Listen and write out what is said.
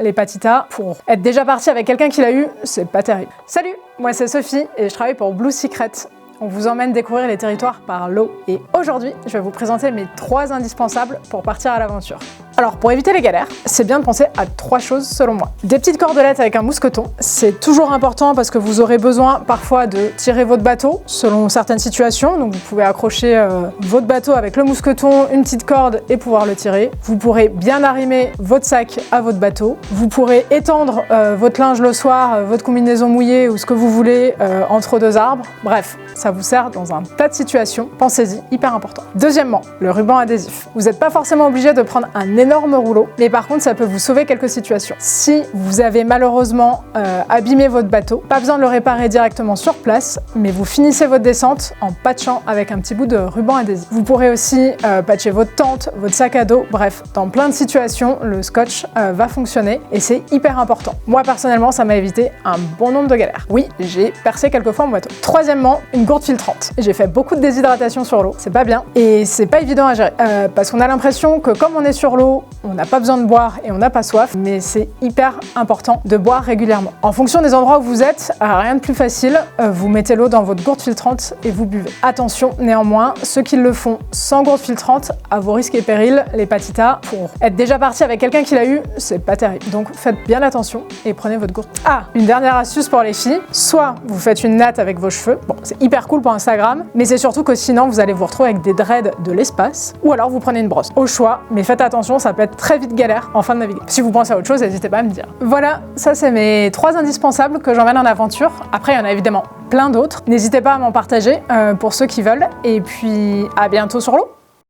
l'hépatita. Pour être déjà parti avec quelqu'un qui l'a eu, c'est pas terrible. Salut, moi c'est Sophie et je travaille pour Blue Secret. On vous emmène découvrir les territoires par l'eau. Et aujourd'hui, je vais vous présenter mes 3 indispensables pour partir à l'aventure. Alors, pour éviter les galères, c'est bien de penser à 3 choses selon moi. Des petites cordelettes avec un mousqueton, c'est toujours important parce que vous aurez besoin parfois de tirer votre bateau selon certaines situations. Donc vous pouvez accrocher votre bateau avec le mousqueton, une petite corde et pouvoir le tirer. Vous pourrez bien arrimer votre sac à votre bateau. Vous pourrez étendre votre linge le soir, votre combinaison mouillée ou ce que vous voulez entre 2 arbres. Bref, ça vous sert dans un tas de situations. Pensez-y, hyper important. Deuxièmement, le ruban adhésif. Vous n'êtes pas forcément obligé de prendre un énorme rouleau, mais par contre ça peut vous sauver quelques situations. Si vous avez malheureusement abîmé votre bateau, pas besoin de le réparer directement sur place, mais vous finissez votre descente en patchant avec un petit bout de ruban adhésif. Vous pourrez aussi patcher votre tente, votre sac à dos, bref, dans plein de situations, le scotch va fonctionner et c'est hyper important. Moi personnellement, ça m'a évité un bon nombre de galères. Oui, j'ai percé quelques fois mon bateau. Troisièmement, une gourde filtrante. J'ai fait beaucoup de déshydratation sur l'eau, c'est pas bien et c'est pas évident à gérer parce qu'on a l'impression que comme on est sur l'eau, on n'a pas besoin de boire et on n'a pas soif, mais c'est hyper important de boire régulièrement. En fonction des endroits où vous êtes, rien de plus facile, vous mettez l'eau dans votre gourde filtrante et vous buvez. Attention néanmoins, ceux qui le font sans gourde filtrante, à vos risques et périls, l'hépatita, pour être déjà parti avec quelqu'un qui l'a eu, c'est pas terrible. Donc faites bien attention et prenez votre gourde. Ah, une dernière astuce pour les filles, soit vous faites une natte avec vos cheveux, bon c'est hyper cool pour Instagram, mais c'est surtout que sinon vous allez vous retrouver avec des dreads de l'espace, ou alors vous prenez une brosse. Au choix, mais faites attention, ça peut être très vite galère en fin de navigation. Si vous pensez à autre chose, n'hésitez pas à me dire. Voilà, ça c'est mes 3 indispensables que j'emmène en aventure. Après, il y en a évidemment plein d'autres. N'hésitez pas à m'en partager pour ceux qui veulent. Et puis, à bientôt sur l'eau.